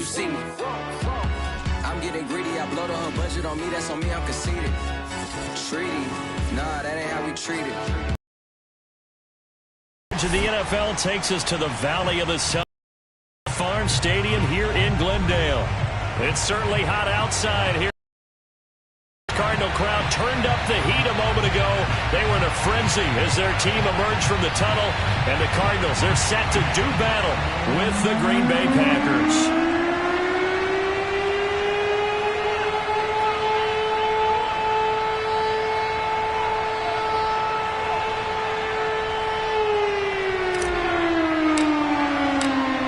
you see me. I'm getting greedy, I blow the whole budget on me, that's on me, I'm conceited. Treaty, nah, that ain't how we treat it. The NFL takes us to the Valley of the Sun Farm Stadium here in Glendale. It's certainly hot outside here. Cardinal crowd turned up the heat a moment ago. They were in a frenzy as their team emerged from the tunnel. And the Cardinals, they're set to do battle with the Green Bay Packers.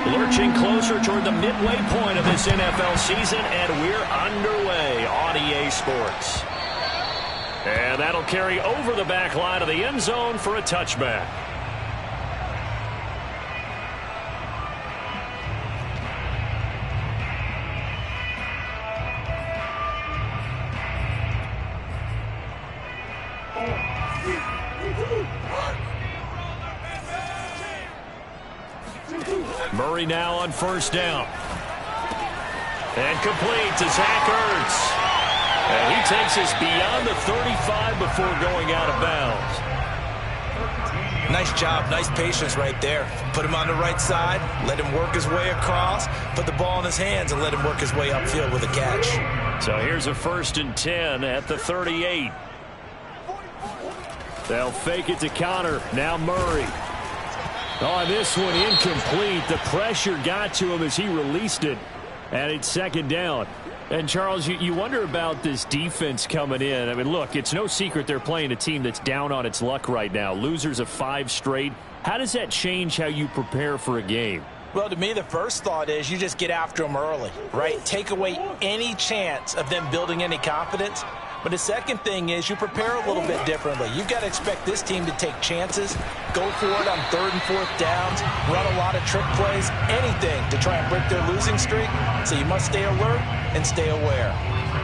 Lurching closer toward the midway point of this NFL season, and we're underway on EA Sports. And that'll carry over the back line of the end zone for a touchback. Murray now on first down. And complete to Zach Ertz. And he takes us beyond the 35 before going out of bounds. Nice job, nice patience right there. Put him on the right side, let him work his way across, put the ball in his hands, and let him work his way upfield with a catch. So here's a 1st and 10 at the 38. They'll fake it to Connor. Now Murray. Oh, this one incomplete. The pressure got to him as he released it. And it's 2nd down. And, Charles, you wonder about this defense coming in. I mean, look, it's no secret they're playing a team that's down on its luck right now. Losers of 5 straight. How does that change how you prepare for a game? Well, to me, the first thought is you just get after them early, right? Take away any chance of them building any confidence. But the second thing is you prepare a little bit differently. You've got to expect this team to take chances, go for it on 3rd and 4th downs, run a lot of trick plays, anything to try and break their losing streak. So you must stay alert and stay aware.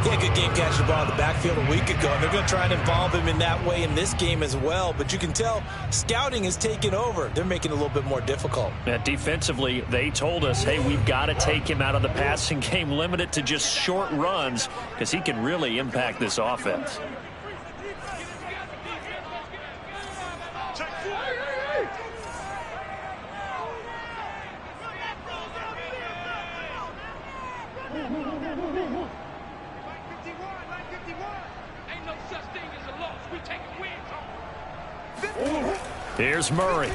Yeah, good game catching the ball in the backfield a week ago, and they're going to try and involve him in that way in this game as well. But you can tell scouting is taking over. They're making it a little bit more difficult. Defensively, they told us, hey, we've got to take him out of the passing game, limit it to just short runs, because he can really impact this offense. Here's Murray.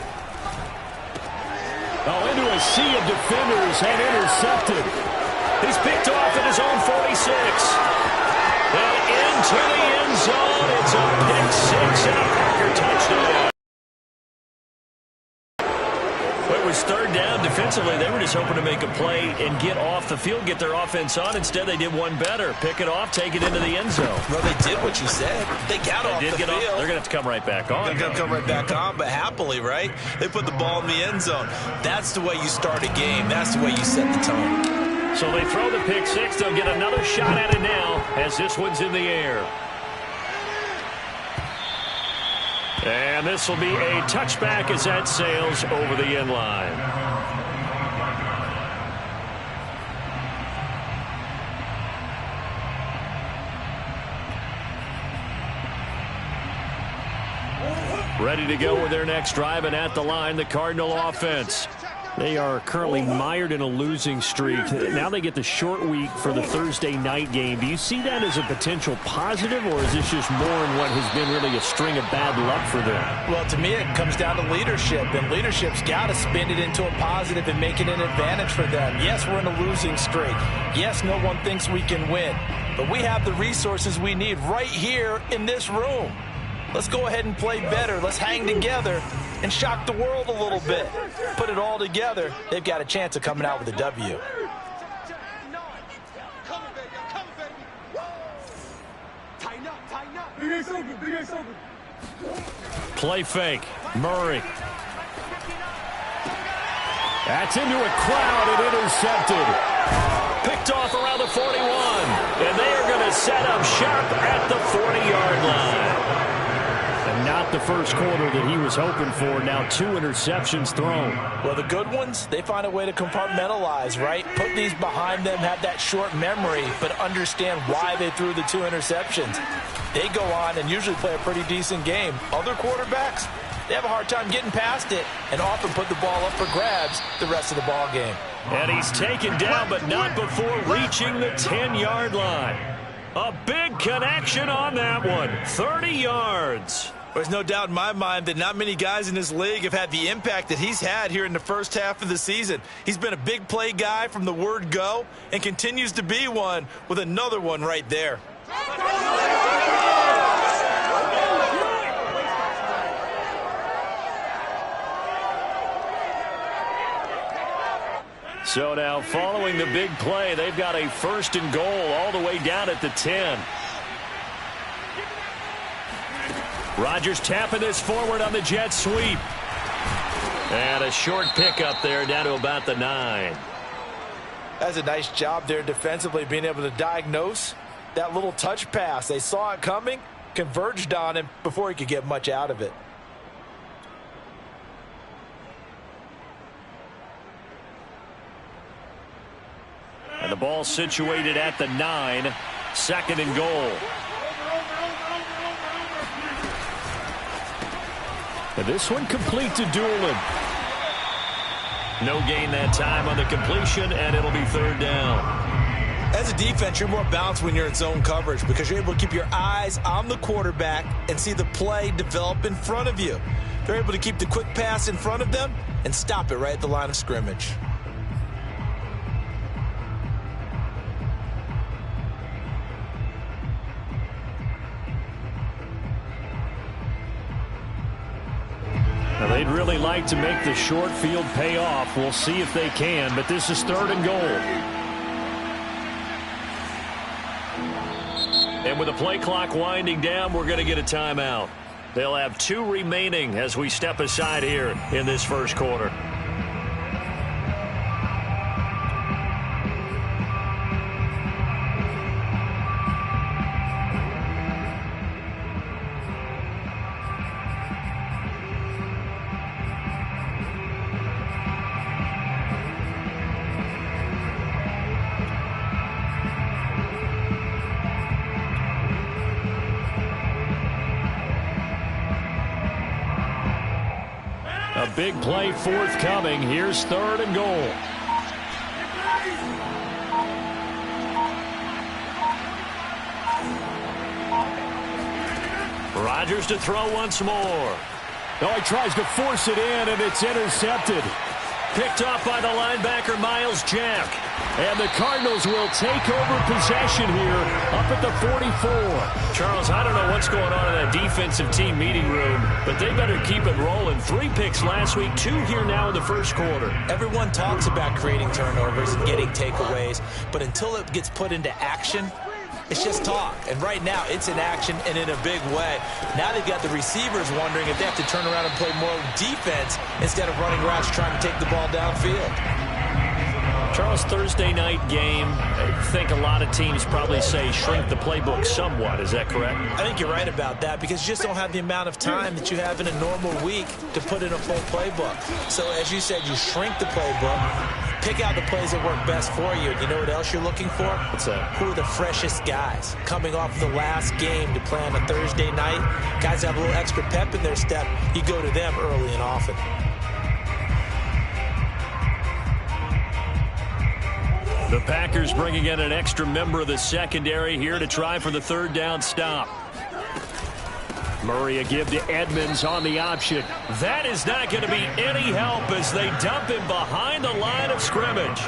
Oh, into a sea of defenders and intercepted. He's picked off at his own 46. And into the end zone. It's a pick 6 and a Packer touchdown. It was 3rd down. Defensively, they were just hoping to make a play and get off the field, get their offense on. Instead, they did one better. Pick it off, take it into the end zone. Well, they did what you said. They got off the field. They're going to have to come right back on. They're going to come right back on, but happily, right? They put the ball in the end zone. That's the way you start a game. That's the way you set the tone. So they throw the pick 6. They'll get another shot at it now as this one's in the air. And this will be a touchback as that sails over the end line. Ready to go with their next drive, and at the line, the Cardinal offense. They are currently mired in a losing streak. Now they get the short week for the Thursday night game. Do you see that as a potential positive, or is this just more in what has been really a string of bad luck for them? Well, to me, it comes down to leadership, and leadership's got to spin it into a positive and make it an advantage for them. Yes, we're in a losing streak. Yes, no one thinks we can win, but we have the resources we need right here in this room. Let's go ahead and play better. Let's hang together and shock the world a little bit. Put it all together. They've got a chance of coming out with a W. Play fake. Murray. That's into a crowd and intercepted. Picked off around the 41. And they are going to set up shop at the 40-yard line. Not the first quarter that he was hoping for. Now 2 interceptions thrown. Well, the good ones, they find a way to compartmentalize, right? Put these behind them, have that short memory, but understand why they threw the 2 interceptions. They go on and usually play a pretty decent game. Other quarterbacks, they have a hard time getting past it and often put the ball up for grabs the rest of the ball game. And he's taken down, but not before reaching the 10-yard line. A big connection on that one. 30 yards. There's no doubt in my mind that not many guys in this league have had the impact that he's had here in the first half of the season. He's been a big play guy from the word go and continues to be one with another one right there. So now following the big play, they've got a 1st and goal all the way down at the 10. Rodgers tapping this forward on the jet sweep. And a short pickup there down to about the 9. That's a nice job there defensively, being able to diagnose that little touch pass. They saw it coming, converged on him before he could get much out of it. And the ball situated at the 9. 2nd and goal. And this one complete to Doolin. No gain that time on the completion, and it'll be 3rd down. As a defense, you're more balanced when you're in zone coverage because you're able to keep your eyes on the quarterback and see the play develop in front of you. They're able to keep the quick pass in front of them and stop it right at the line of scrimmage. Now, they'd really like to make the short field pay off. We'll see if they can, but this is 3rd and goal. And with the play clock winding down, we're going to get a timeout. They'll have 2 remaining as we step aside here in this first quarter. A big play forthcoming. Here's 3rd and goal. Rodgers to throw once more. Oh, he tries to force it in, and it's intercepted. Picked off by the linebacker, Miles Jack. And the Cardinals will take over possession here up at the 44. Charles, I don't know what's going on in that defensive team meeting room, but they better keep it rolling. 3 picks last week, 2 here now in the first quarter. Everyone talks about creating turnovers and getting takeaways, but until it gets put into action, it's just talk. And right now, it's in action and in a big way. Now they've got the receivers wondering if they have to turn around and play more defense instead of running routes trying to take the ball downfield. Charles, Thursday night game, I think a lot of teams probably say shrink the playbook somewhat. Is that correct? I think you're right about that because you just don't have the amount of time that you have in a normal week to put in a full playbook. So as you said, you shrink the playbook, pick out the plays that work best for you. You know what else you're looking for? What's that? Who are the freshest guys coming off the last game to play on a Thursday night? Guys have a little extra pep in their step. You go to them early and often. The Packers bringing in an extra member of the secondary here to try for the 3rd down stop. Murray a give to Edmonds on the option. That is not going to be any help as they dump him behind the line of scrimmage.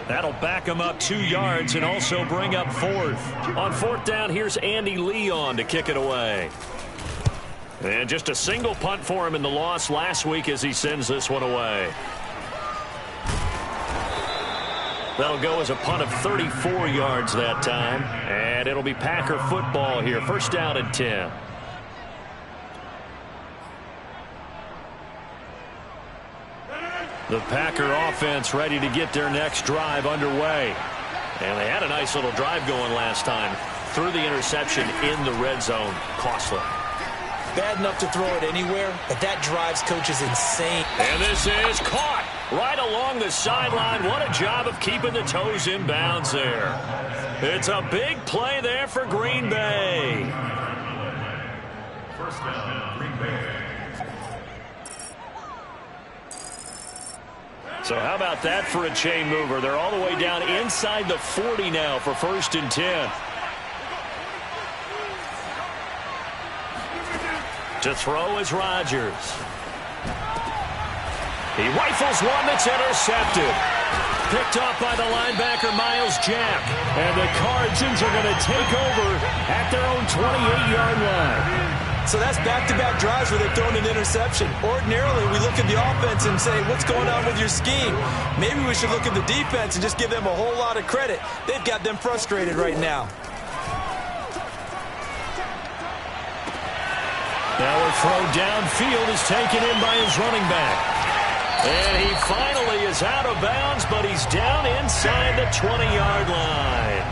That'll back him up 2 yards and also bring up 4th. On 4th down, here's Andy Leon to kick it away. And just a single punt for him in the loss last week as he sends this one away. That'll go as a punt of 34 yards that time. And it'll be Packer football here. 1st down and 10. The Packer offense ready to get their next drive underway. And they had a nice little drive going last time. Threw the interception in the red zone. Costly. bad enough to throw it anywhere, but that drives coaches insane. And this is caught right along the sideline. What a job of keeping the toes in bounds there. It's a big play there for Green Bay. First down, Green Bay. So how about that for a chain mover? They're all the way down inside the 40 now for 1st and 10. To throw is Rodgers. He rifles one that's intercepted. Picked off by the linebacker, Miles Jack. And the Cardinals are going to take over at their own 28-yard line. So that's back-to-back drives where they've thrown an interception. Ordinarily, we look at the offense and say, what's going on with your scheme? Maybe we should look at the defense and just give them a whole lot of credit. They've got them frustrated right now. Now a throw downfield is taken in by his running back. And he finally is out of bounds, but he's down inside the 20-yard line.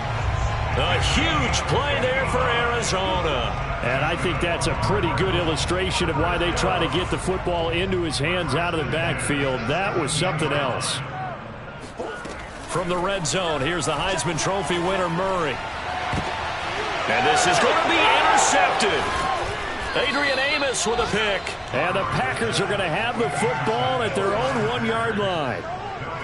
A huge play there for Arizona. And I think that's a pretty good illustration of why they try to get the football into his hands out of the backfield. That was something else. From the red zone, here's the Heisman Trophy winner, Murray. And this is going to be intercepted. Adrian Amos with a pick. And the Packers are going to have the football at their own 1-yard line.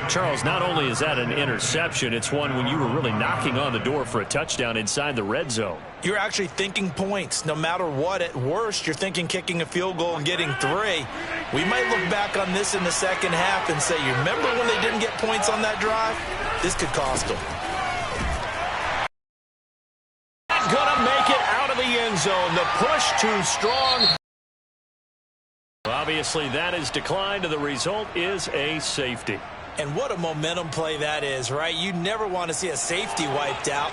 Charles, not only is that an interception, it's one when you were really knocking on the door for a touchdown inside the red zone. You're actually thinking points. No matter what, at worst, you're thinking kicking a field goal and getting 3. We might look back on this in the second half and say, you remember when they didn't get points on that drive? This could cost them. Gonna make it out of the end zone. The push too strong. Obviously, that is declined, and the result is a safety. And what a momentum play that is, right? You never want to see a safety wiped out.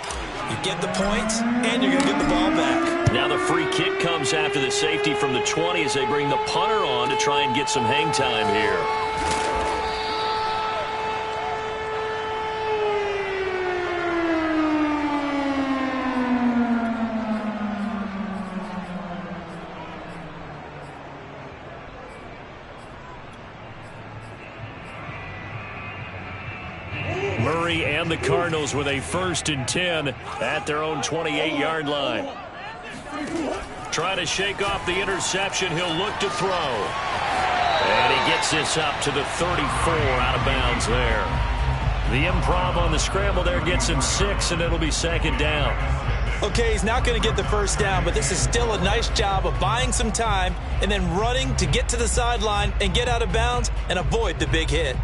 You get the points, and you're going to get the ball back. Now the free kick comes after the safety from the 20 as they bring the punter on to try and get some hang time here. Murray and the Cardinals with a 1st and 10 at their own 28-yard line. Trying to shake off the interception. He'll look to throw. And he gets this up to the 34 out of bounds there. The improv on the scramble there gets him 6, and it'll be 2nd down. Okay, he's not going to get the 1st down, but this is still a nice job of buying some time and then running to get to the sideline and get out of bounds and avoid the big hit.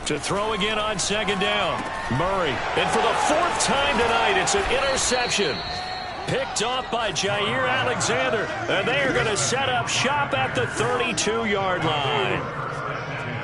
To throw again on 2nd down. Murray. And for the 4th time tonight, it's an interception. Picked off by Jair Alexander. And they are going to set up shop at the 32-yard line.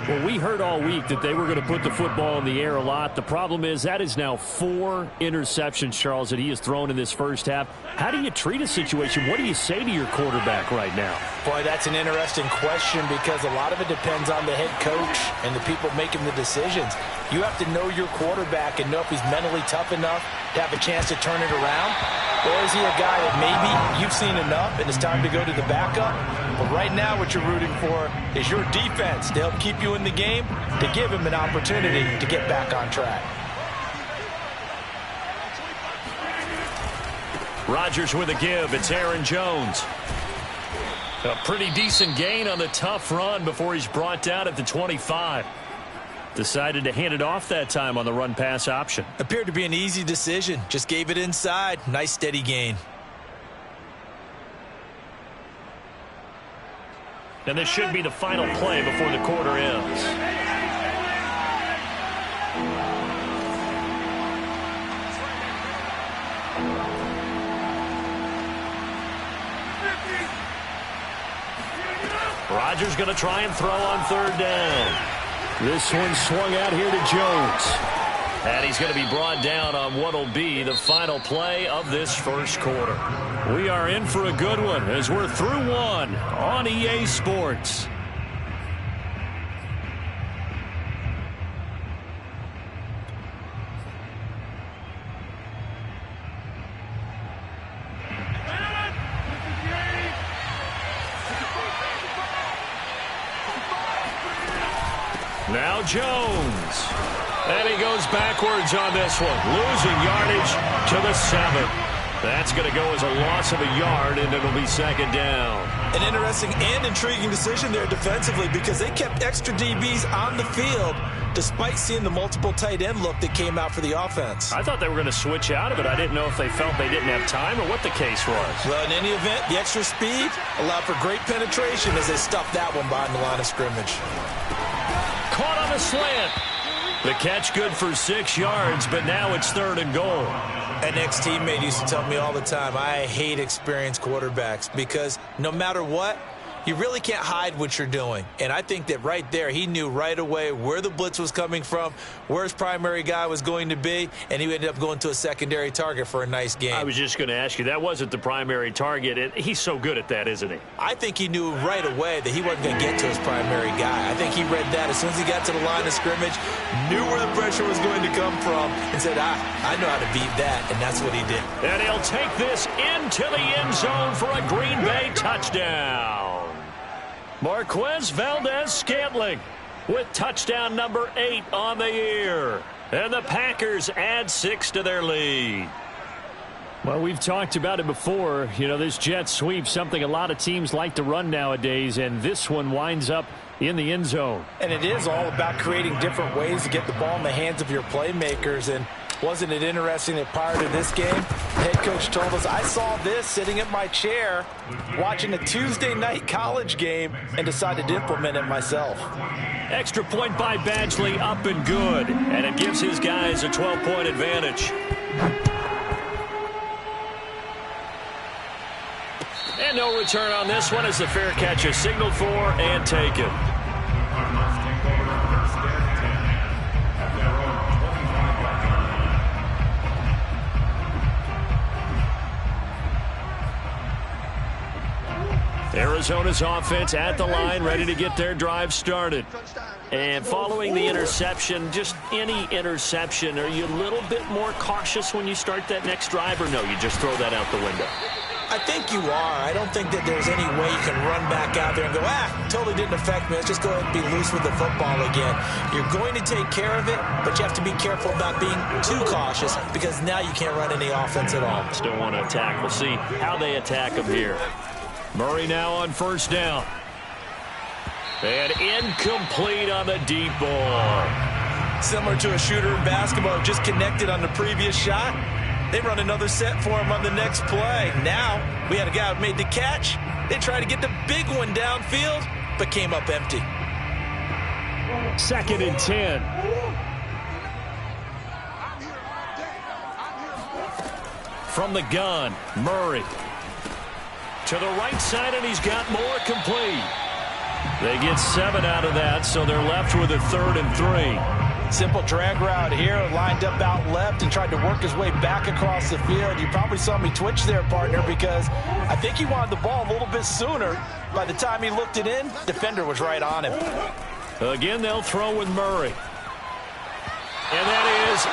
Well, we heard all week that they were going to put the football in the air a lot. The problem is that is now 4 interceptions, Charles, that he has thrown in this first half. How do you treat a situation? What do you say to your quarterback right now? Boy, that's an interesting question because a lot of it depends on the head coach and the people making the decisions. You have to know your quarterback and know if he's mentally tough enough to have a chance to turn it around. Or is he a guy that maybe you've seen enough and it's time to go to the backup? But right now what you're rooting for is your defense to help keep you in the game, to give him an opportunity to get back on track. Rodgers with a give. It's Aaron Jones. A pretty decent gain on the tough run before he's brought down at the 25. Decided to hand it off that time on the run-pass option. Appeared to be an easy decision. Just gave it inside. Nice steady gain. And this should be the final play before the quarter ends. Rodgers going to try and throw on 3rd down. This one swung out here to Jones. And he's going to be brought down on what will be the final play of this first quarter. We are in for a good one as we're through one on EA Sports. Now Jones. And he goes backwards on this one, losing yardage to the 7. That's going to go as a loss of a yard, and it'll be second down. An interesting and intriguing decision there defensively because they kept extra DBs on the field despite seeing the multiple tight end look that came out for the offense. I thought they were going to switch out of it. I didn't know if they felt they didn't have time or what the case was. Well, in any event, the extra speed allowed for great penetration as they stuffed that one behind the line of scrimmage. Caught on the slant. The catch good for 6 yards, but now it's 3rd and goal. An ex-teammate used to tell me all the time, I hate experienced quarterbacks because no matter what, you really can't hide what you're doing. And I think that right there, he knew right away where the blitz was coming from, where his primary guy was going to be, and he ended up going to a secondary target for a nice game. I was just going to ask you, that wasn't the primary target. He's so good at that, isn't he? I think he knew right away that he wasn't going to get to his primary guy. I think he read that as soon as he got to the line of scrimmage, knew where the pressure was going to come from, and said, I know how to beat that, and that's what he did. And he'll take this into the end zone for a Green Bay touchdown. Marquez Valdez-Scantling with touchdown number 8 on the year. And the Packers add 6 to their lead. Well, we've talked about it before. You know, this jet sweep, something a lot of teams like to run nowadays, and this one winds up in the end zone. And it is all about creating different ways to get the ball in the hands of your playmakers. And wasn't it interesting that prior to this game, the head coach told us, I saw this sitting at my chair watching a Tuesday night college game and decided to implement it myself. Extra point by Badgley, up and good. And it gives his guys a 12-point advantage. And no return on this one as the fair catch is signaled for and taken. Arizona's offense at the line, ready to get their drive started. And following the interception, just any interception, are you a little bit more cautious when you start that next drive, or no, you just throw that out the window? I think you are. I don't think that there's any way you can run back out there and go, totally didn't affect me. Let's just go ahead and be loose with the football again. You're going to take care of it, but you have to be careful about being too cautious because now you can't run any offense at all. Still want to attack. We'll see how they attack them here. Murray now on first down. And incomplete on the deep ball. Similar to a shooter in basketball, just connected on the previous shot. They run another set for him on the next play. Now, we had a guy who made the catch. They tried to get the big one downfield, but came up empty. 2nd and 10. From the gun, Murray. To the right side, and he's got more complete. They get 7 out of that, so they're left with a 3rd and 3. Simple drag route here, lined up out left and tried to work his way back across the field. You probably saw me twitch there, partner, because I think he wanted the ball a little bit sooner. By the time he looked it in, defender was right on him. Again, they'll throw with Murray. And that is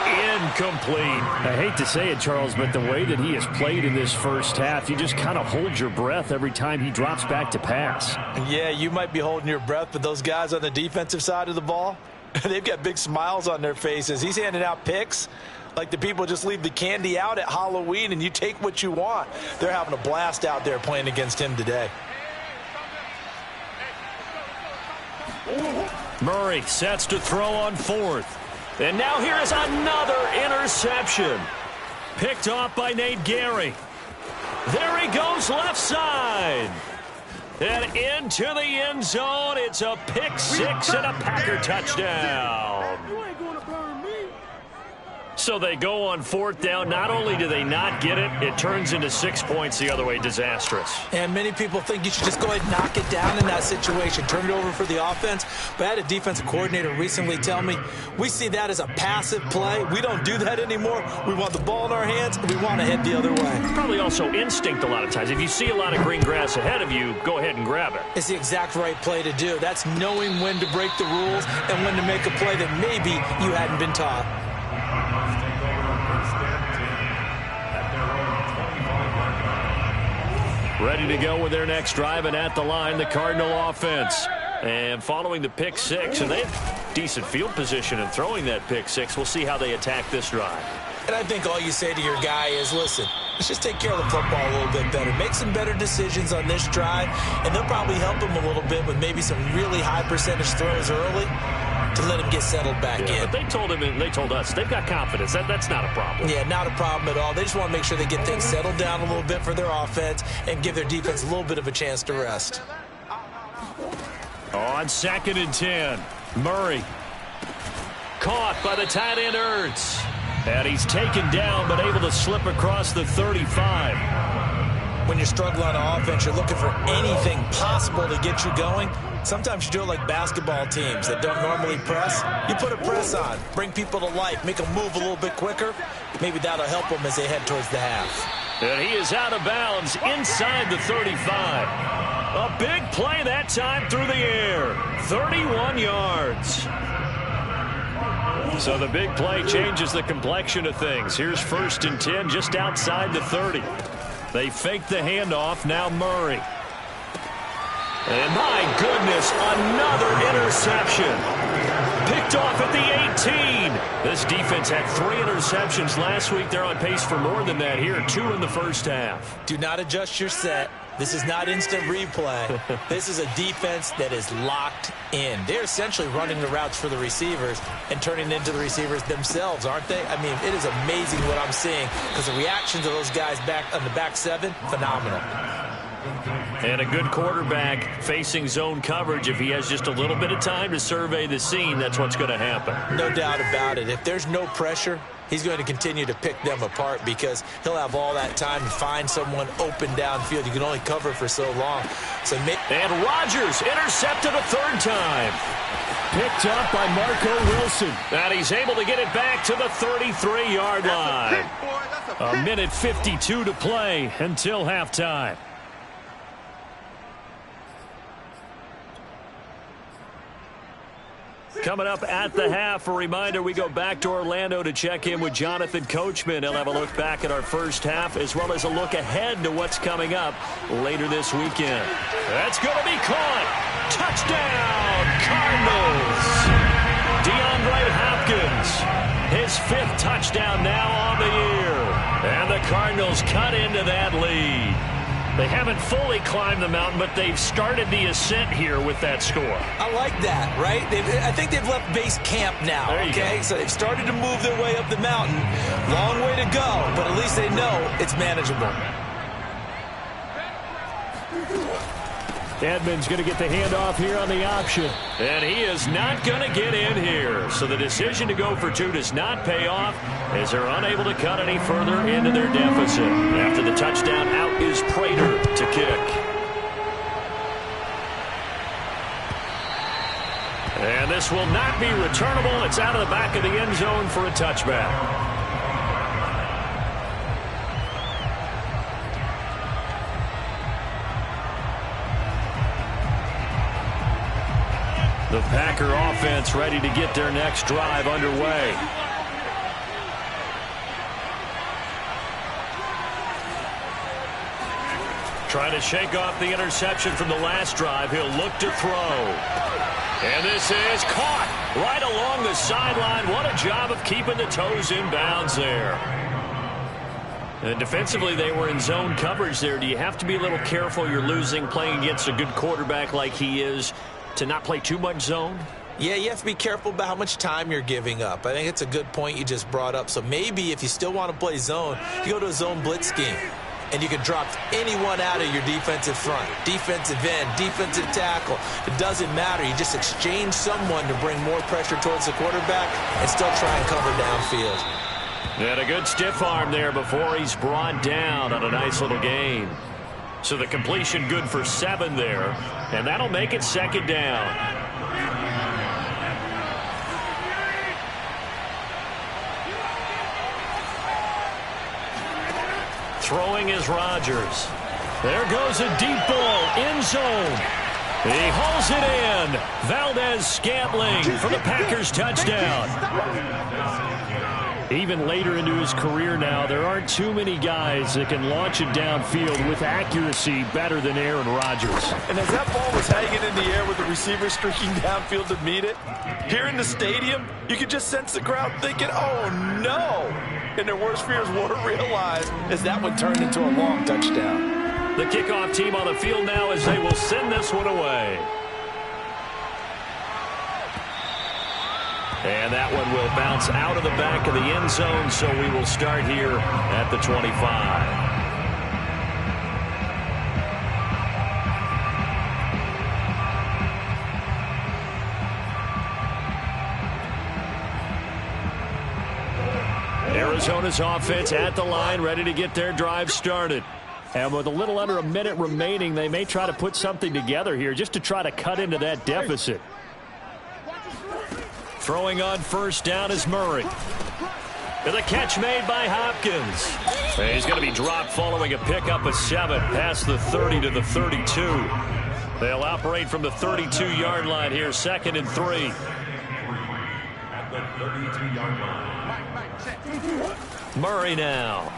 incomplete. I hate to say it, Charles, but the way that he has played in this first half, you just kind of hold your breath every time he drops back to pass. Yeah, you might be holding your breath, but those guys on the defensive side of the ball, they've got big smiles on their faces. He's handing out picks like the people just leave the candy out at Halloween and you take what you want. They're having a blast out there playing against him today. Murray sets to throw on 4th. And now here is another interception. Picked off by Nate Gary. There he goes left side. And into the end zone. It's a pick 6 and a Packer touchdown. So they go on 4th down. Not only do they not get it, it turns into 6 points the other way. Disastrous. And many people think you should just go ahead and knock it down in that situation. Turn it over for the offense. But I had a defensive coordinator recently tell me, we see that as a passive play. We don't do that anymore. We want the ball in our hands, and we want to head the other way. Probably also instinct a lot of times. If you see a lot of green grass ahead of you, go ahead and grab it. It's the exact right play to do. That's knowing when to break the rules and when to make a play that maybe you hadn't been taught. Ready to go with their next drive, and at the line, the Cardinal offense. And following the pick six, and they have decent field position in throwing that pick six. We'll see how they attack this drive. And I think all you say to your guy is, listen, let's just take care of the football a little bit better. Make some better decisions on this drive, and they'll probably help him a little bit with maybe some really high percentage throws early to let him get settled back in. But they told him, and they told us, they've got confidence. That's not a problem. Yeah, not a problem at all. They just want to make sure they get things settled down a little bit for their offense and give their defense a little bit of a chance to rest. On 2nd and 10, Murray. Caught by the tight end Ertz. And he's taken down, but able to slip across the 35. When you're struggling on offense, you're looking for anything possible to get you going. Sometimes you do it like basketball teams that don't normally press. You put a press on, bring people to life, make them move a little bit quicker. Maybe that'll help them as they head towards the half. And he is out of bounds inside the 35. A big play that time through the air. 31 yards. So the big play changes the complexion of things. Here's 1st and 10 just outside the 30. They fake the handoff. Now Murray. And my goodness, another interception. Picked off at the 18. This defense had 3 interceptions last week. They're on pace for more than that here. 2 in the first half. Do not adjust your set. This is not instant replay. This is a defense that is locked in. They're essentially running the routes for the receivers and turning into the receivers themselves, aren't they? I mean, it is amazing what I'm seeing because the reactions of those guys back on the back 7, phenomenal. And a good quarterback facing zone coverage. If he has just a little bit of time to survey the scene, that's what's going to happen. No doubt about it. If there's no pressure, he's going to continue to pick them apart because he'll have all that time to find someone open downfield. You can only cover for so long. And Rodgers intercepted a 3rd time. Picked up by Marco Wilson. And he's able to get it back to the 33-yard line. A minute 52 to play until halftime. Coming up at the half, a reminder, we go back to Orlando to check in with Jonathan Coachman. He'll have a look back at our first half as well as a look ahead to what's coming up later this weekend. That's going to be caught. Touchdown, Cardinals. DeAndre Hopkins, his 5th touchdown now on the year. And the Cardinals cut into that lead. They haven't fully climbed the mountain, but they've started the ascent here with that score. I like that, right? I think they've left base camp now, okay? So they've started to move their way up the mountain. Long way to go, but at least they know it's manageable. Edmonds going to get the handoff here on the option. And he is not going to get in here. So the decision to go for 2 does not pay off as they're unable to cut any further into their deficit. After the touchdown, out is Prater to kick. And this will not be returnable. It's out of the back of the end zone for a touchback. The Packer offense ready to get their next drive underway. Trying to shake off the interception from the last drive. He'll look to throw. And this is caught right along the sideline. What a job of keeping the toes in bounds there. And defensively, they were in zone coverage there. Do you have to be a little careful? You're losing, playing against a good quarterback like he is, to not play too much zone? Yeah, you have to be careful about how much time you're giving up. I think it's a good point you just brought up. So maybe if you still want to play zone, you go to a zone blitz scheme. And you can drop anyone out of your defensive front. Defensive end, defensive tackle. It doesn't matter. You just exchange someone to bring more pressure towards the quarterback and still try and cover downfield. And a good stiff arm there before he's brought down on a nice little gain. So the completion good for 7 there. And that'll make it 2nd down. Throwing is Rodgers. There goes a deep ball in zone. He hauls it in. Valdez-Scantling for the Packers touchdown. Even later into his career now, there aren't too many guys that can launch it downfield with accuracy better than Aaron Rodgers. And as that ball was hanging in the air with the receiver streaking downfield to meet it, here in the stadium, you could just sense the crowd thinking, oh, no. And their worst fears were realized as that one turned into a long touchdown. The kickoff team on the field now as they will send this one away. And that one will bounce out of the back of the end zone, so we will start here at the 25. Arizona's offense at the line, ready to get their drive started. And with a little under a minute remaining, they may try to put something together here just to try to cut into that deficit. Throwing on first down is Murray. And the catch made by Hopkins. And he's going to be dropped following a pickup of 7 past the 30 to the 32. They'll operate from the 32-yard line here, 2nd and 3. Murray now.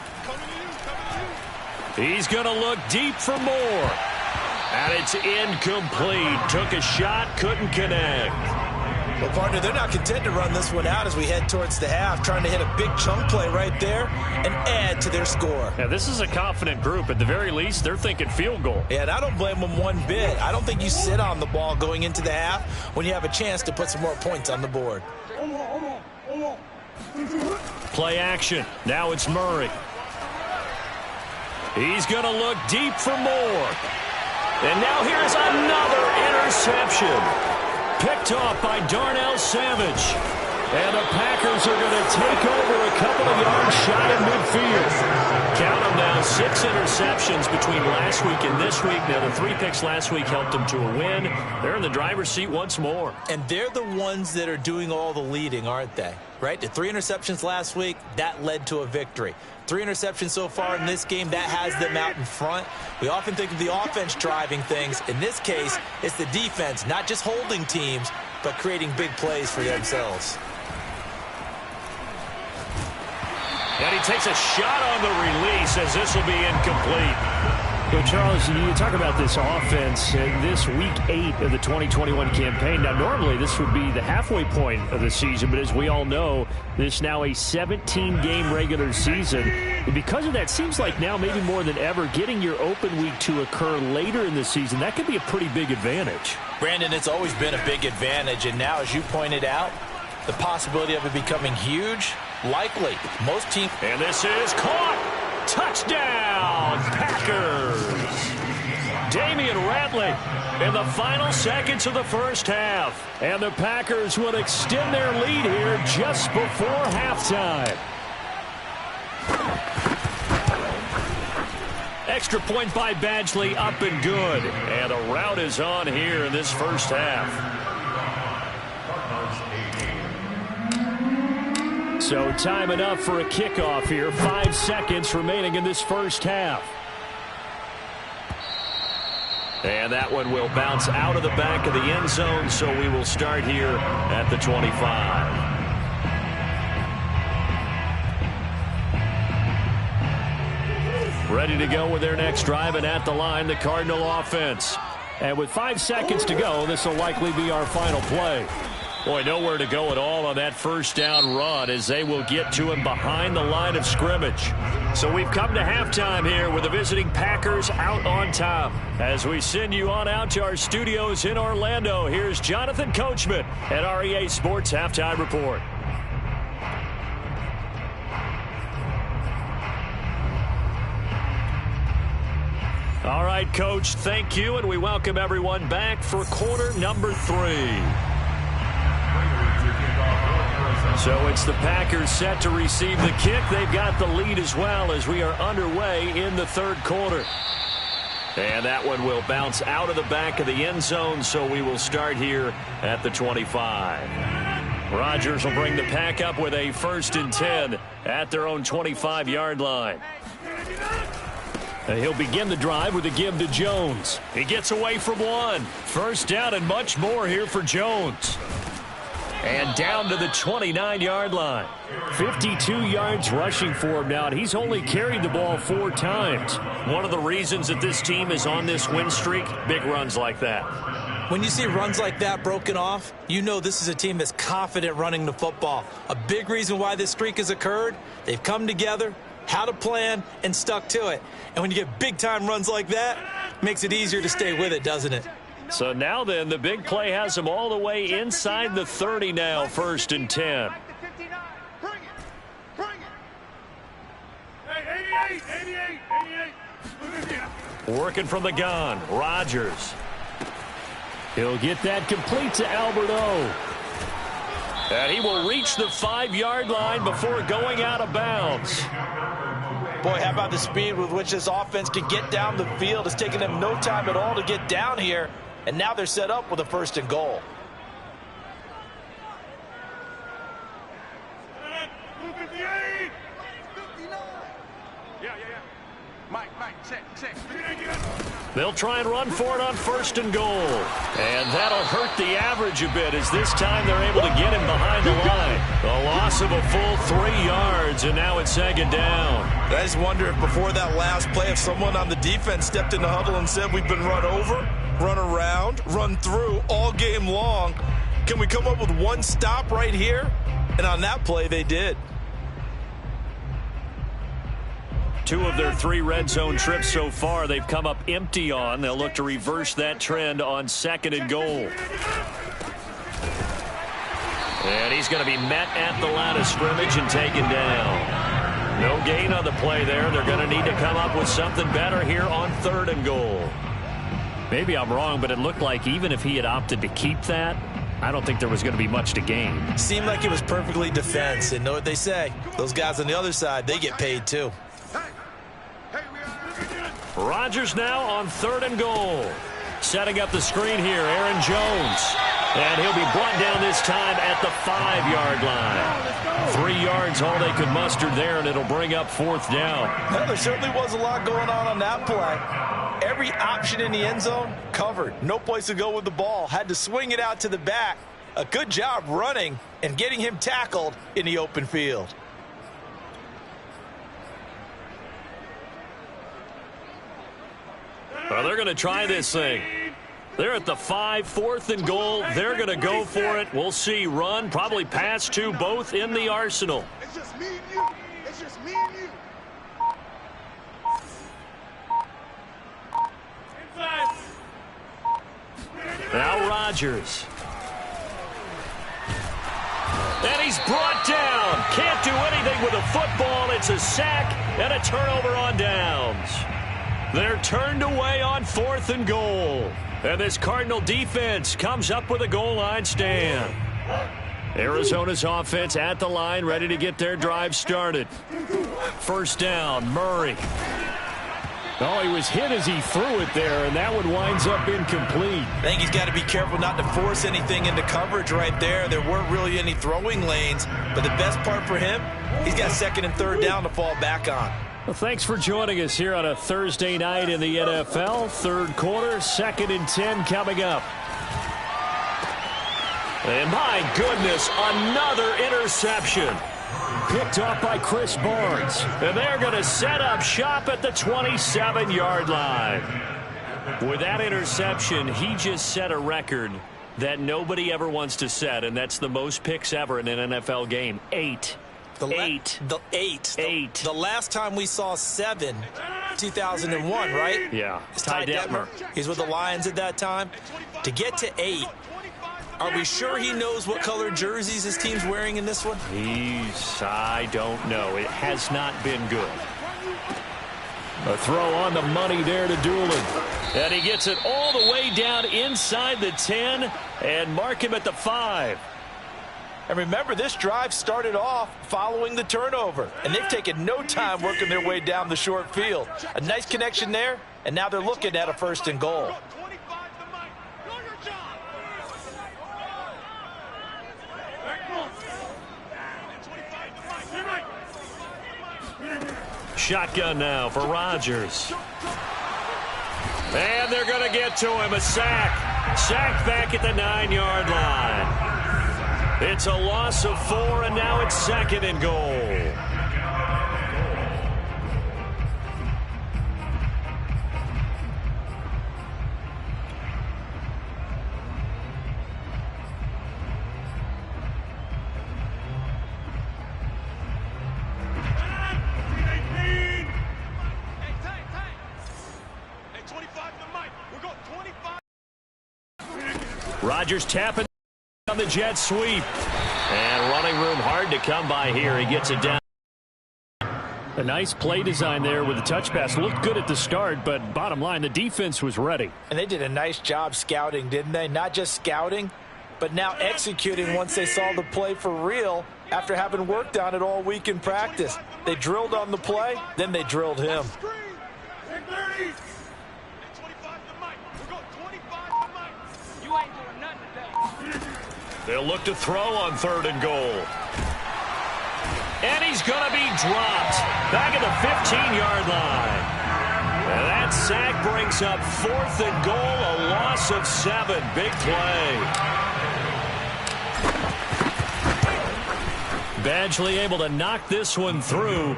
He's going to look deep for more. And it's incomplete. Took a shot, couldn't connect. Well, partner, they're not content to run this one out as we head towards the half, trying to hit a big chunk play right there and add to their score. Yeah, this is a confident group. At the very least, they're thinking field goal. Yeah, and I don't blame them one bit. I don't think you sit on the ball going into the half when you have a chance to put some more points on the board. Play action. Now it's Murray. He's going to look deep for more. And now here's another interception. Picked off by Darnell Savage. And the Packers are going to take over a couple of yards shy of midfield. Count them now, 6 interceptions between last week and this week. Now, the 3 picks last week helped them to a win. They're in the driver's seat once more. And they're the ones that are doing all the leading, aren't they? Right? The 3 interceptions last week, that led to a victory. 3 interceptions so far in this game, that has them out in front. We often think of the offense driving things. In this case, it's the defense, not just holding teams, but creating big plays for themselves. And he takes a shot on the release as this will be incomplete. So, Charles, you talk about this offense this week 8 of the 2021 campaign. Now, normally this would be the halfway point of the season, but as we all know, this is now a 17-game regular season. And because of that, seems like now maybe more than ever, getting your open week to occur later in the season, that could be a pretty big advantage. Brandon, it's always been a big advantage, and now, as you pointed out, the possibility of it becoming huge, likely. Most teams. And this is caught. Touchdown, Packers. Damian Ratley in the final seconds of the first half. And the Packers will extend their lead here just before halftime. Extra point by Badgley, up and good. And a rout is on here in this first half. So time enough for a kickoff here. 5 seconds remaining in this first half. And that one will bounce out of the back of the end zone, so we will start here at the 25. Ready to go with their next drive, and at the line, the Cardinal offense. And with 5 seconds to go, this will likely be our final play. Boy, nowhere to go at all on that first down run as they will get to him behind the line of scrimmage. So we've come to halftime here with the visiting Packers out on top. As we send you on out to our studios in Orlando, here's Jonathan Coachman at REA Sports Halftime Report. All right, Coach, thank you, and we welcome everyone back for quarter number 3. So it's the Packers set to receive the kick. They've got the lead as well as we are underway in the third quarter. And that one will bounce out of the back of the end zone, so we will start here at the 25. Rodgers will bring the Pack up with a 1st and 10 at their own 25-yard line. And he'll begin the drive with a give to Jones. He gets away from one. First down and much more here for Jones. And down to the 29-yard line. 52 yards rushing for him now, and he's only carried the ball 4 times. One of the reasons that this team is on this win streak, big runs like that. When you see runs like that broken off, you know this is a team that's confident running the football. A big reason why this streak has occurred, they've come together, had a plan, and stuck to it. And when you get big-time runs like that, it makes it easier to stay with it, doesn't it? So now then, the big play has them all the way inside the 30 now, 1st and 10. Working from the gun, Rodgers. He'll get that complete to Alberto. And he will reach the 5-yard line before going out of bounds. Boy, how about the speed with which this offense can get down the field? It's taken them no time at all to get down here. And now they're set up with a 1st and goal. They'll try and run for it on 1st and goal. And that'll hurt the average a bit as this time they're able to get him behind the line. A loss of a full 3 yards, and now it's 2nd down. I just wonder if before that last play, if someone on the defense stepped in the huddle and said, we've been run over, run around, run through all game long. Can we come up with one stop right here? And on that play, they did. 2 of their 3 red zone trips so far they've come up empty on. They'll look to reverse that trend on 2nd and goal. And he's going to be met at the line of scrimmage and taken down. No gain on the play there. They're going to need to come up with something better here on 3rd and goal. Maybe I'm wrong, but it looked like even if he had opted to keep that, I don't think there was going to be much to gain. Seemed like it was perfectly defense. And know what they say? Those guys on the other side, they get paid too. Rodgers now on 3rd and goal. Setting up the screen here, Aaron Jones. And he'll be brought down this time at the 5-yard line. 3 yards all they could muster there, and it'll bring up 4th down. Well, there certainly was a lot going on that play. Every option in the end zone covered. No place to go with the ball. Had to swing it out to the back. A good job running and getting him tackled in the open field. Well, they're going to try this thing. They're at the 5, 4th and goal. They're going to go for it. We'll see. Run, probably pass to both in the arsenal. It's just me and you. It's just me and you. Now Rodgers. And he's brought down. Can't do anything with a football. It's a sack and a turnover on downs. They're turned away on 4th and goal. And this Cardinal defense comes up with a goal line stand. Arizona's offense at the line, ready to get their drive started. 1st down, Murray. Oh, he was hit as he threw it there, and that one winds up incomplete. I think he's got to be careful not to force anything into coverage right there. There weren't really any throwing lanes, but the best part for him, he's got 2nd and 3rd down to fall back on. Well, thanks for joining us here on a Thursday night in the NFL. 3rd quarter, 2nd and 10 coming up. And my goodness, another interception. Picked off by Chris Barnes. And they're going to set up shop at the 27-yard line. With that interception, he just set a record that nobody ever wants to set, and that's the most picks ever in an NFL game. 8. Eight. The last time we saw 7, 2001, right? Yeah. It's Ty Detmer. He's with the Lions at that time. To get to 8, are we sure he knows what color jerseys his team's wearing in this one? I don't know. It has not been good. A throw on the money there to Doolin. And he gets it all the way down inside the 10 and mark him at the 5. And remember, this drive started off following the turnover, and they've taken no time working their way down the short field. A nice connection there, and now they're looking at a 1st and goal. Shotgun now for Rodgers. And they're going to get to him. A sack. Sacked back at the 9-yard line. It's a loss of 4, and now it's 2nd and goal. Rodgers tapping on the jet sweep. And running room hard to come by here. He gets it down. A nice play design there with the touch pass. Looked good at the start, but bottom line, the defense was ready. And they did a nice job scouting, didn't they? Not just scouting, but now executing once they saw the play for real after having worked on it all week in practice. They drilled on the play, then they drilled him. They'll look to throw on 3rd and goal. And he's going to be dropped back at the 15-yard line. And that sack brings up 4th and goal, a loss of 7. Big play. Badgley able to knock this one through.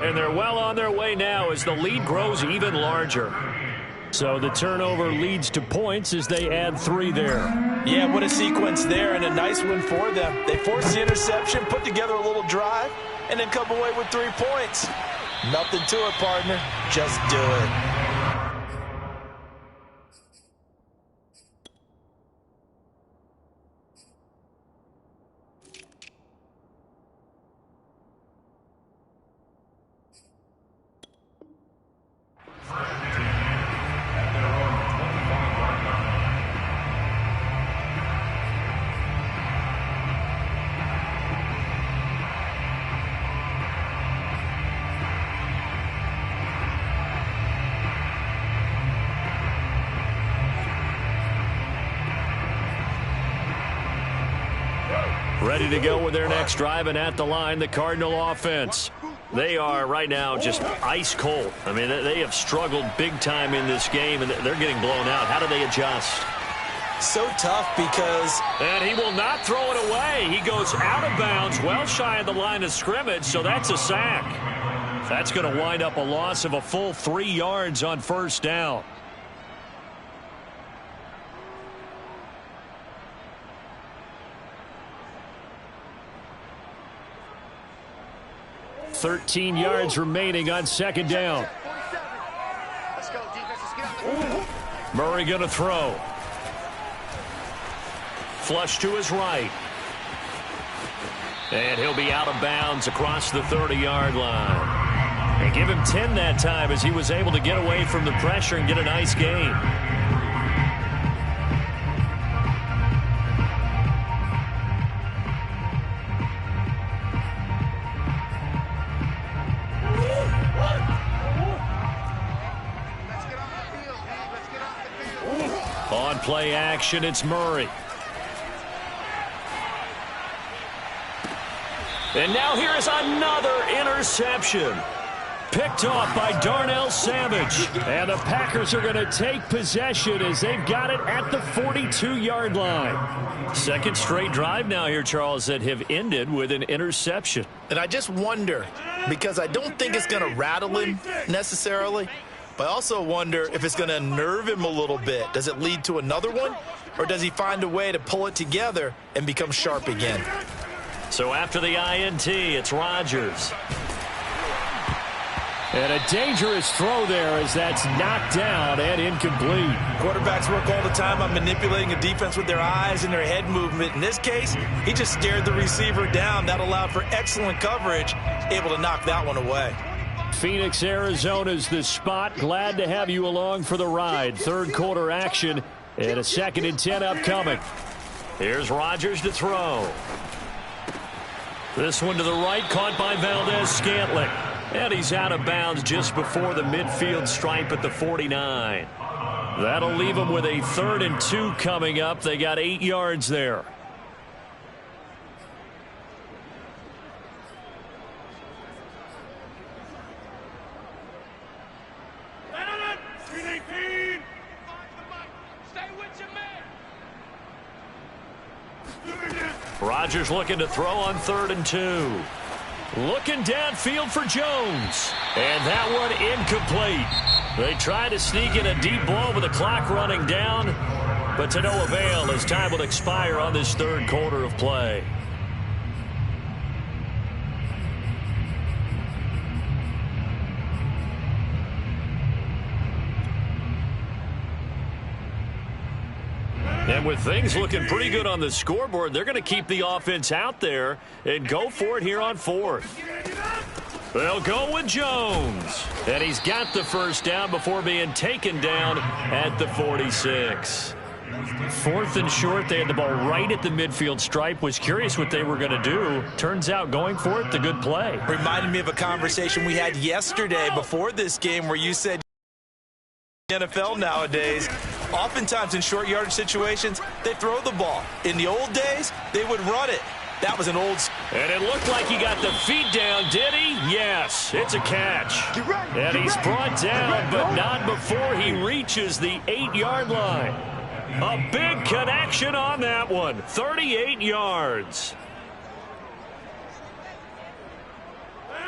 And they're well on their way now as the lead grows even larger. So the turnover leads to points as they add 3 there. Yeah, what a sequence there, and a nice one for them. They force the interception, put together a little drive, and then come away with 3 points. Nothing to it, partner. Just do it. Ready to go with their next drive, and at the line, the Cardinal offense. They are right now just ice cold. I mean, they have struggled big time in this game, and they're getting blown out. How do they adjust? So tough because... And he will not throw it away. He goes out of bounds, well shy of the line of scrimmage, so that's a sack. That's going to wind up a loss of a full 3 yards on 1st down. $13 yards remaining on 2nd down. Murray going to throw. Flush to his right. And he'll be out of bounds across the 30-yard line. And give him 10 that time as he was able to get away from the pressure and get a nice gain. On play action, it's Murray. And now here is another interception. Picked off by Darnell Savage. And the Packers are going to take possession as they've got it at the 42-yard line. Second straight drive now here, Charles, that have ended with an interception. And I just wonder, because I don't think it's going to rattle him necessarily, but I also wonder if it's going to nerve him a little bit. Does it lead to another one? Or does he find a way to pull it together and become sharp again? So after the INT, it's Rodgers. And a dangerous throw there as that's knocked down and incomplete. Quarterbacks work all the time on manipulating a defense with their eyes and their head movement. In this case, he just stared the receiver down. That allowed for excellent coverage, able to knock that one away. Phoenix, Arizona's the spot. Glad to have you along for the ride. Third quarter action and a 2nd and 10 upcoming. Here's Rodgers to throw. This one to the right, caught by Valdez-Scantling. And he's out of bounds just before the midfield stripe at the 49. That'll leave him with a 3rd and 2 coming up. They got 8 yards there. Rodgers looking to throw on 3rd and 2. Looking downfield for Jones. And that one incomplete. They try to sneak in a deep ball with the clock running down, but to no avail as time will expire on this 3rd quarter of play. And with things looking pretty good on the scoreboard, they're going to keep the offense out there and go for it here on 4th. They'll go with Jones. And he's got the first down before being taken down at the 46. 4th and short. They had the ball right at the midfield stripe. Was curious what they were going to do. Turns out going for it, the good play. Reminded me of a conversation we had yesterday before this game where you said NFL nowadays, oftentimes in short yardage situations, they throw the ball. In the old days, they would run it. That was an old... And it looked like he got the feet down, did he? Yes, it's a catch. And he's brought down, but not before he reaches the 8-yard line. A big connection on that one. 38 yards.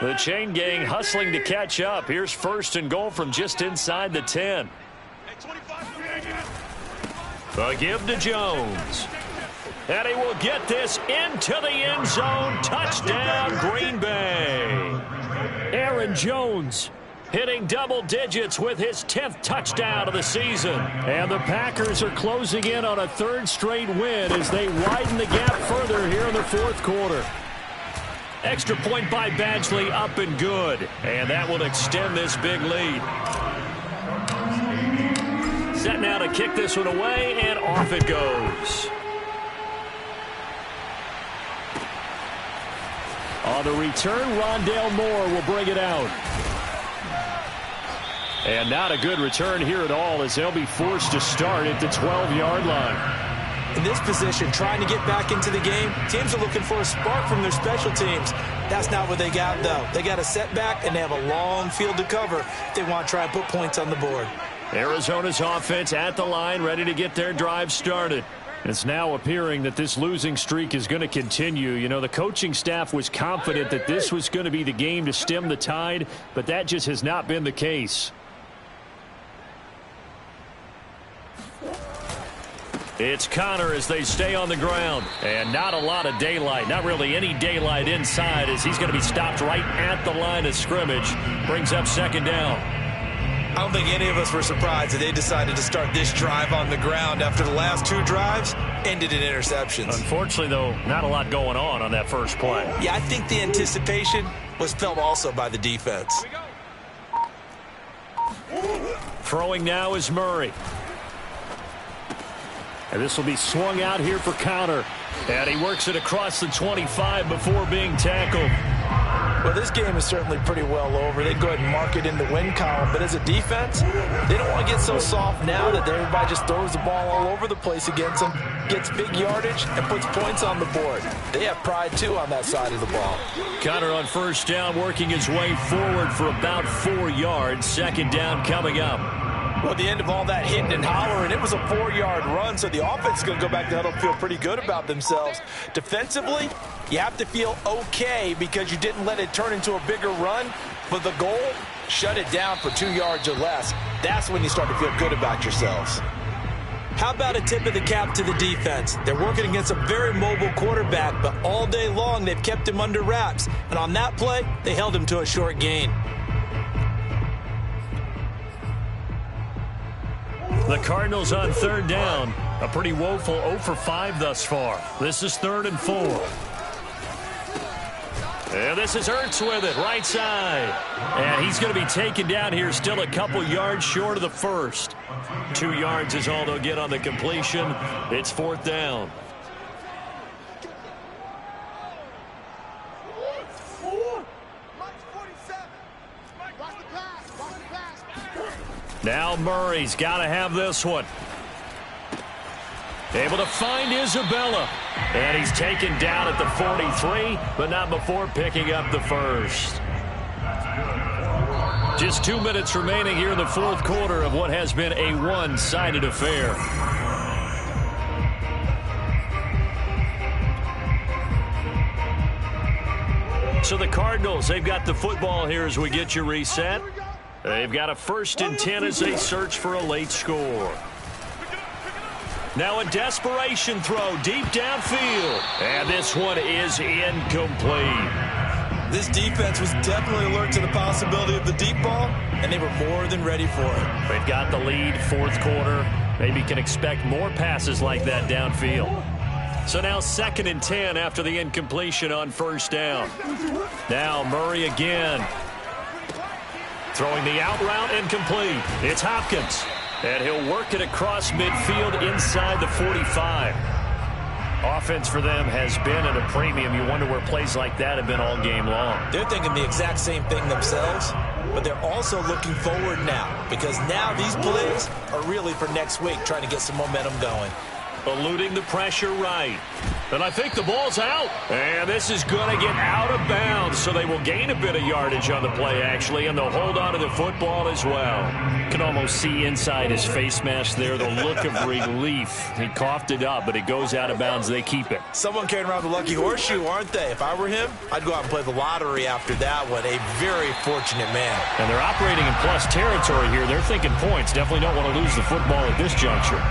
The chain gang hustling to catch up. Here's 1st and goal from just inside the 10. A give to Jones. And he will get this into the end zone. Touchdown, Green Bay. Aaron Jones hitting double digits with his 10th touchdown of the season. And the Packers are closing in on a 3rd straight win as they widen the gap further here in the 4th quarter. Extra point by Badgley, up and good. And that will extend this big lead. Set now to kick this one away, and off it goes. On the return, Rondale Moore will bring it out. And not a good return here at all as they'll be forced to start at the 12-yard line. In this position, trying to get back into the game, teams are looking for a spark from their special teams. That's not what they got, though. They got a setback, and they have a long field to cover if they want to try and put points on the board. Arizona's offense at the line, ready to get their drive started. It's now appearing that this losing streak is going to continue. You know, the coaching staff was confident that this was going to be the game to stem the tide, but that just has not been the case. It's Connor as they stay on the ground. And not a lot of daylight. Not really any daylight inside as he's going to be stopped right at the line of scrimmage. Brings up 2nd down. I don't think any of us were surprised that they decided to start this drive on the ground after the last 2 drives ended in interceptions. Unfortunately, though, not a lot going on that first play. Yeah, I think the anticipation was felt also by the defense. Throwing now is Murray. And this will be swung out here for Connor. And he works it across the 25 before being tackled. Well, this game is certainly pretty well over. They go ahead and mark it in the win column. But as a defense, they don't want to get so soft now that everybody just throws the ball all over the place against them, gets big yardage, and puts points on the board. They have pride, too, on that side of the ball. Connor on 1st down, working his way forward for about 4 yards. 2nd down coming up. Well, at the end of all that hitting and hollering, it was a 4-yard run, so the offense is going to go back to huddle and feel pretty good about themselves. Defensively, you have to feel okay because you didn't let it turn into a bigger run, but the goal, shut it down for 2 yards or less. That's when you start to feel good about yourselves. How about a tip of the cap to the defense? They're working against a very mobile quarterback, but all day long they've kept him under wraps. And on that play, they held him to a short gain. The Cardinals on 3rd down. A pretty woeful 0 for 5 thus far. This is 3rd and 4. And this is Ertz with it, right side. And he's going to be taken down here, still a couple yards short of the first. 2 yards is all they'll get on the completion. It's 4th down. Now Murray's got to have this one. Able to find Isabella. And he's taken down at the 43, but not before picking up the first. Just 2 minutes remaining here in the 4th quarter of what has been a one-sided affair. So the Cardinals, they've got the football here as we get you reset. They've got a 1st and 10 as they search for a late score. Now a desperation throw deep downfield. And this one is incomplete. This defense was definitely alert to the possibility of the deep ball, and they were more than ready for it. They've got the lead, 4th quarter. Maybe can expect more passes like that downfield. So now 2nd and 10 after the incompletion on 1st down. Now Murray again. Throwing the out route incomplete. It's Hopkins. And he'll work it across midfield inside the 45. Offense for them has been at a premium. You wonder where plays like that have been all game long. They're thinking the exact same thing themselves, but they're also looking forward now, because now these plays are really for next week, trying to get some momentum going. Eluding the pressure right. And I think the ball's out. And this is going to get out of bounds, so they will gain a bit of yardage on the play, actually, and they'll hold on to the football as well. You can almost see inside his face mask there the look of relief. He coughed it up, but it goes out of bounds. They keep it. Someone carrying around the lucky horseshoe, aren't they? If I were him, I'd go out and play the lottery after that one. A very fortunate man. And they're operating in plus territory here. They're thinking points. Definitely don't want to lose the football at this juncture.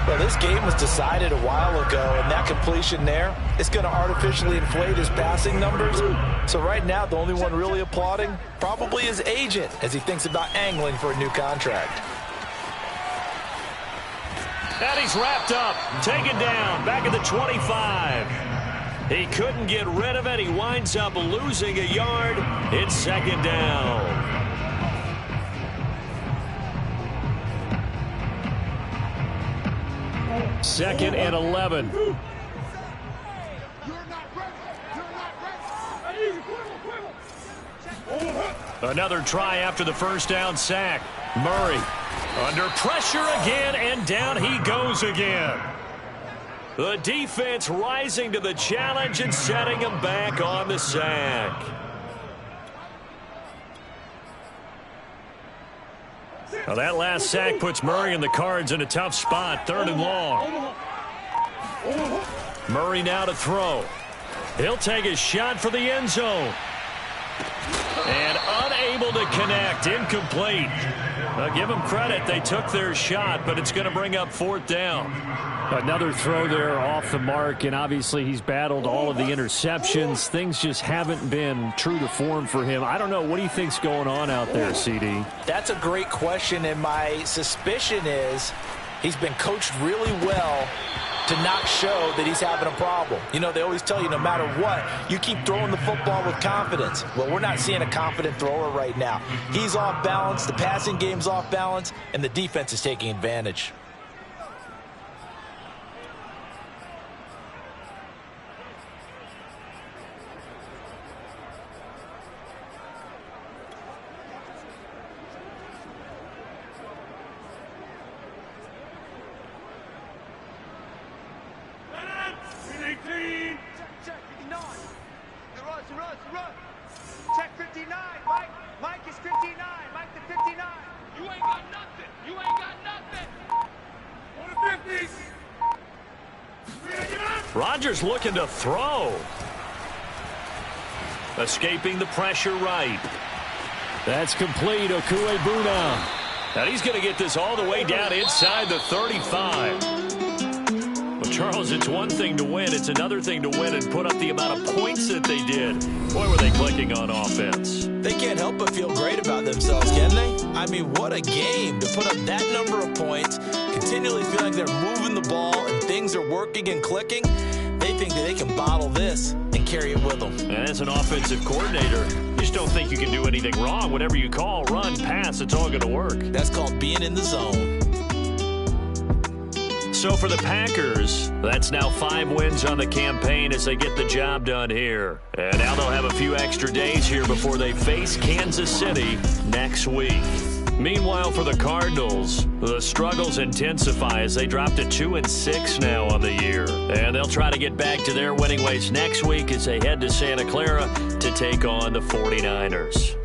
Well, this game was decided a while ago, and that completion there is going to artificially inflate his passing numbers. So right now, the only one really applauding probably his agent as he thinks about angling for a new contract. And he's wrapped up, taken down, back at the 25. He couldn't get rid of it. He winds up losing a yard. It's 2nd down. 2nd and 11. Another try after the 1st down sack. Murray under pressure again, and down he goes again. The defense rising to the challenge and setting him back on the sack. Now that last sack puts Murray and the Cards in a tough spot, 3rd and long. Murray now to throw. He'll take a shot for the end zone. And unable to connect, incomplete. Now give them credit, they took their shot, but it's going to bring up 4th down. Another throw there off the mark, and obviously he's battled all of the interceptions. Things just haven't been true to form for him. I don't know, what do you think's going on out there, CD? That's a great question, and my suspicion is he's been coached really well to not show that he's having a problem. You know, they always tell you no matter what, you keep throwing the football with confidence. Well, we're not seeing a confident thrower right now. He's off balance, the passing game's off balance, and the defense is taking advantage. Check 59. Mike is 59. Mike the 59. You ain't got nothing. You ain't got nothing. On the 50s. Rodgers looking to throw. Escaping the pressure right. That's complete. Okuebuna. And he's going to get this all the way down inside the 35. Well, Charles, it's one thing to win. It's another thing to win and put up the amount of points that they did. Boy, were they clicking on offense. They can't help but feel great about themselves, can they? I mean, what a game to put up that number of points, continually feel like they're moving the ball and things are working and clicking. They think that they can bottle this and carry it with them. And as an offensive coordinator, you just don't think you can do anything wrong. Whatever you call, run, pass, it's all going to work. That's called being in the zone. So for the Packers, that's now 5 wins on the campaign as they get the job done here. And now they'll have a few extra days here before they face Kansas City next week. Meanwhile, for the Cardinals, the struggles intensify as they drop to 2-6 now on the year. And they'll try to get back to their winning ways next week as they head to Santa Clara to take on the 49ers.